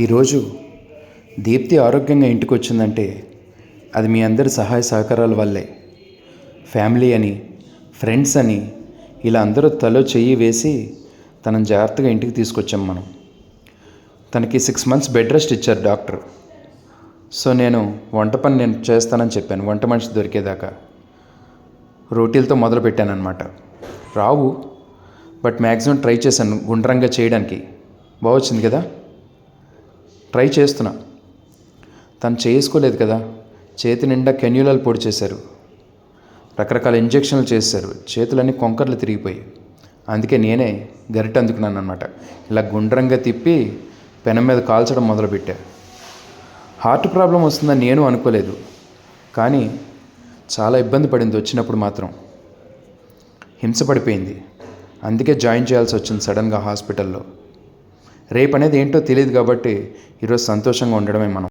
ఈరోజు దీప్తి ఆరోగ్యంగా ఇంటికి వచ్చిందంటే అది మీ అందరి సహాయ సహకారాల వల్లే. ఫ్యామిలీ అని, ఫ్రెండ్స్ అని ఇలా అందరూ తలో చెయ్యి వేసి తనని జాగ్రత్తగా ఇంటికి తీసుకొచ్చాం మనం. తనకి 6 months బెడ్ రెస్ట్ ఇచ్చారు డాక్టర్. సో నేను వంట పని నేను చేస్తానని చెప్పాను. వంట మనిషి దొరికేదాకా రోటీలతో మొదలుపెట్టాను అనమాట. రావు, బట్ మ్యాక్సిమం ట్రై చేశాను గుండ్రంగా చేయడానికి. బాగా వచ్చింది కదా, ట్రై చేస్తున్నా. తను చేసుకోలేదు కదా, చేతి నిండా కెన్యూలాలు పొడి చేశారు, రకరకాల ఇంజెక్షన్లు చేశారు, చేతులన్నీ కొంకర్లు తిరిగిపోయి. అందుకే నేనే గరిట అందుకున్నాను అనమాట. ఇలా గుండ్రంగా తిప్పి పెనం మీద కాల్చడం మొదలుపెట్టా. హార్ట్ ప్రాబ్లం వస్తుందని నేను అనుకోలేదు, కానీ చాలా ఇబ్బంది పడింది. వచ్చినప్పుడు మాత్రం హింస పడిపోయింది. అందుకే జాయిన్ చేయాల్సి వచ్చింది సడన్గా హాస్పిటల్లో. రేపు అనేది ఏంటో తెలియదు కాబట్టి ఈరోజు సంతోషంగా ఉండడమే మనం.